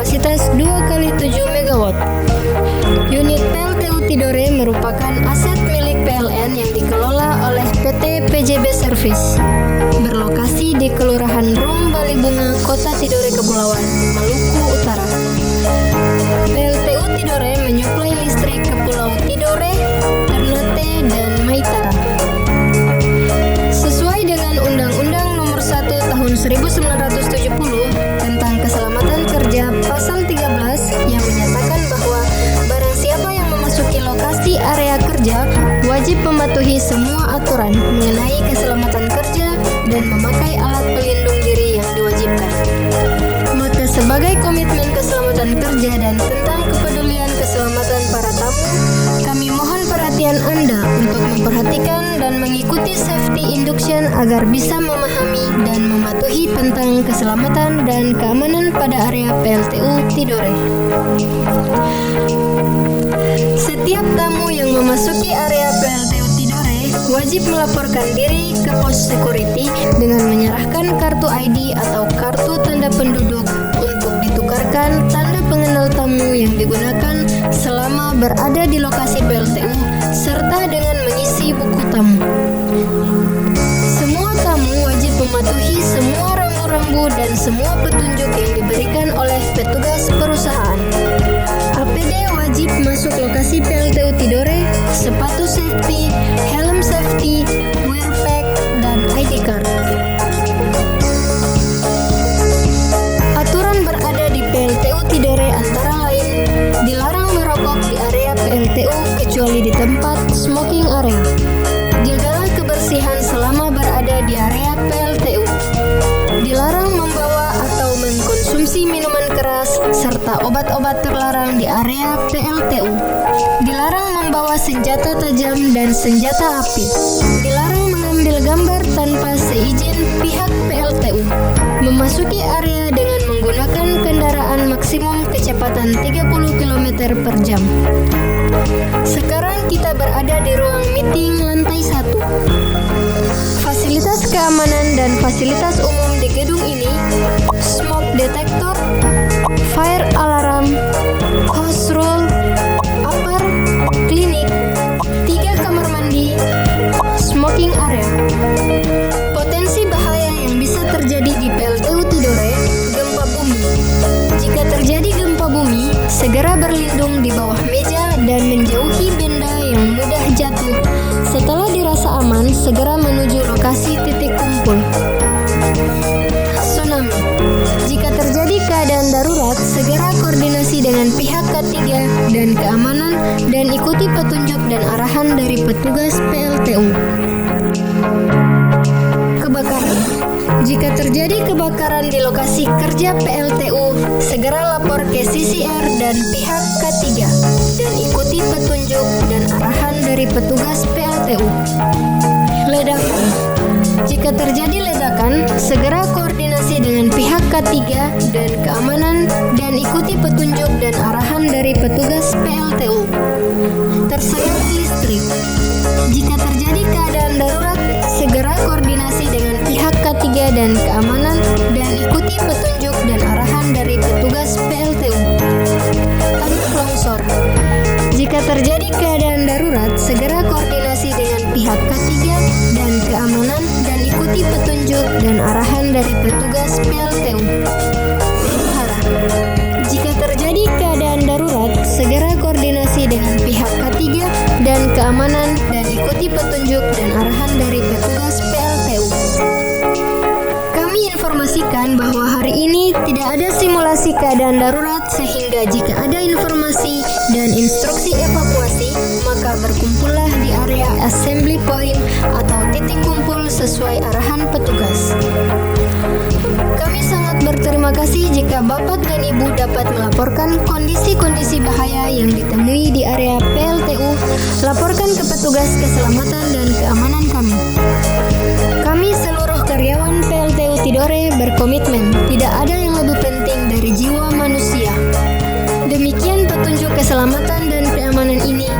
berkapasitas 2x7 MW. Unit PLTU Tidore merupakan aset milik PLN yang dikelola oleh PT PJB Service. Berlokasi di Kelurahan Rum Balibunga, Kota Tidore, Kepulauan Maluku Utara. PLTU Tidore menyuplai listrik ke Pulau Tidore, Ternate, dan Maitara. Sesuai dengan Undang-Undang Nomor 1 Tahun 1970 tentang Keselamatan Kerja Pasal 13 yang menyatakan bahwa barang siapa yang memasuki lokasi area kerja wajib mematuhi semua aturan mengenai keselamatan kerja dan memakai alat pelindung diri yang diwajibkan. Maka sebagai komitmen keselamatan kerja dan tentang kepedulian keselamatan para tamu, kami mohon perhatian Anda untuk memperhatikan dan mengikuti safety induction agar bisa memahami dan mematuhi tentang keselamatan dan keamanan pada area PLTU Tidore. Setiap tamu yang memasuki area PLTU Tidore wajib melaporkan diri ke pos security dengan menyerahkan kartu ID atau kartu tanda penduduk untuk ditukarkan tanda pengenal tamu yang digunakan selama berada di lokasi PLTU serta dengan mengisi buku tamu. Semua tamu wajib mematuhi semua rambu-rambu dan semua petunjuk yang diberikan oleh petugas perusahaan. APD wajib masuk lokasi PLTU Tidore, sepatu safety, helm safety, wear pack, dan ID card. Aturan berada di PLTU Tidore antara lain dilarang merokok di area PLTU kecuali di tempat smoking area. Jagalah kebersihan selama berada di area PLTU. Dilarang membawa atau mengkonsumsi minuman keras serta obat-obat terlarang di area PLTU. Dilarang membawa senjata tajam dan senjata api. Dilarang mengambil gambar tanpa seizin pihak PLTU. Memasuki area dengan menggunakan kendaraan maksimum kecepatan 30 km per jam. Sekarang kita berada di ruang meeting lantai 1. Fasilitas keamanan dan fasilitas umum di gedung ini: smoke detector, fire alarm, host room, upper, klinik, 3 kamar mandi, smoking area. Potensi bahaya yang bisa terjadi di PLTU Tidore: gempa bumi. Jika terjadi gempa bumi, segera berlindung di bawah meja dan menjauhi benda yang mudah jatuh. Setelah dirasa aman, segera menuju lokasi titik kumpul. Tsunami. Jika terjadi keadaan darurat, segera koordinasi dengan pihak ketiga dan keamanan dan ikuti petunjuk dan arahan dari petugas PLTU. Kebakaran. Jika terjadi kebakaran di lokasi kerja PLTU, segera lapor ke CCR dan pihak ketiga dan ikuti petunjuk dan arahan dari petugas PLTU. Ledakan. Jika terjadi ledakan, segera koordinasi dengan pihak ketiga dan keamanan dan ikuti petunjuk dan arahan dari petugas PLTU. Tersengat listrik. Jika terjadi keadaan darurat, segera koordinasi dengan pihak ketiga dan keamanan dan ikuti petunjuk dan arahan dari petugas PLTU. Tanah longsor. Jika terjadi keadaan darurat, segera koordinasi dengan pihak ketiga dan keamanan dan ikuti petunjuk dan arahan dari petugas PLTU. Hara. Jika terjadi keadaan darurat, segera koordinasi dengan pihak ketiga dan keamanan dan ikuti petunjuk dan arahan dari petugas PLTU. Kami informasikan bahwa hari ini tidak ada simulasi keadaan darurat, sehingga jika ada informasi dan instruksi evakuasi, maka berkumpullah di area assembly point atau titik kumpul sesuai arahan petugas. Kami sangat berterima kasih jika Bapak dan Ibu dapat melaporkan kondisi-kondisi bahaya yang ditemui di area PLTU. Laporkan ke petugas keselamatan dan keamanan kami. Kami seluruh karyawan PLTU Tidore berkomitmen tidak ada yang lebih penting dari jiwa manusia. Demikian petunjuk keselamatan dan keamanan ini